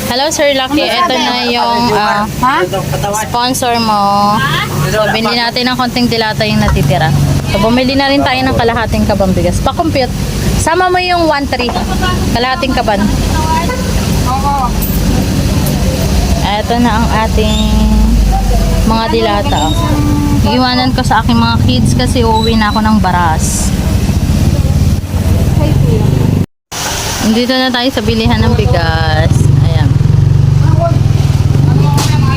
Hello Sir Lucky, ito na yung sponsor mo. So, bili natin ng konting dilata yung natitira. So, bumili na rin tayo ng kalahating kabang bigas. Pa-compute. Sama mo yung 1-3. Kalahating kaban. Ito na ang ating mga dilata. Iiwanan ko sa aking mga kids kasi uuwi na ako ng Baras. Dito na tayo sa bilihan ng bigas. Ayan.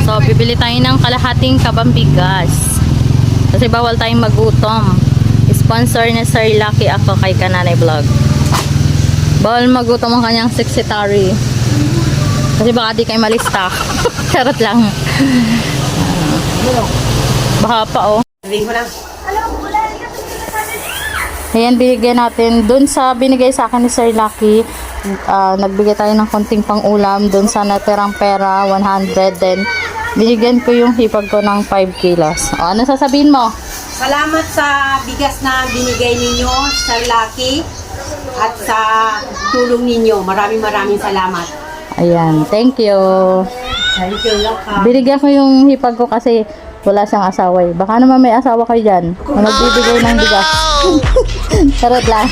So, bibili tayo ng kalahating kabang bigas. Kasi bawal tayong magutom. Sponsor na Sir Lucky ako kay Kananay Vlog. Bawal magutom ang kanyang secretary. Kasi baka di kayo malista. Charot lang. Baka pa oh. Ayan, binigyan natin. Dun sa binigay sa akin ni Sir Lucky, nagbigay tayo ng konting pang-ulam. Dun sa natirang pera, 100. Then, binigyan ko yung hipag ko ng 5 kilos. O, ano sasabihin mo? Salamat sa bigas na binigay ninyo, Sir Lucky, at sa tulong ninyo. Maraming salamat. Ayan, thank you. Thank you, Lucky. Binigyan ko yung hipag ko kasi wala siyang asawa eh. Baka naman may asawa kayo dyan. Na magbibigay ng bigas. Charot lang.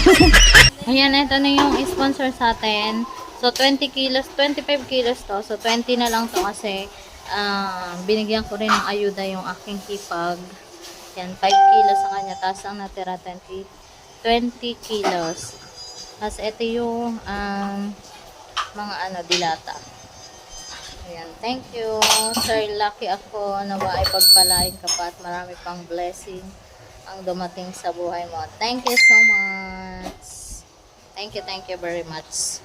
Ayan, ito na yung sponsor sa atin. So, 20 kilos, 25 kilos to. So, 20 na lang to kasi binigyan ko rin ng ayuda yung aking hipag. Yan, 5 kilos sa kanya. Tapos ang natira 20 kilos. Tapos ito yung mga dilata. Ayan, thank you. Sir Lucky ako. Nawa ay pagpalain ka pa at marami pang blessing ang dumating sa buhay mo. Thank you so much. Thank you very much.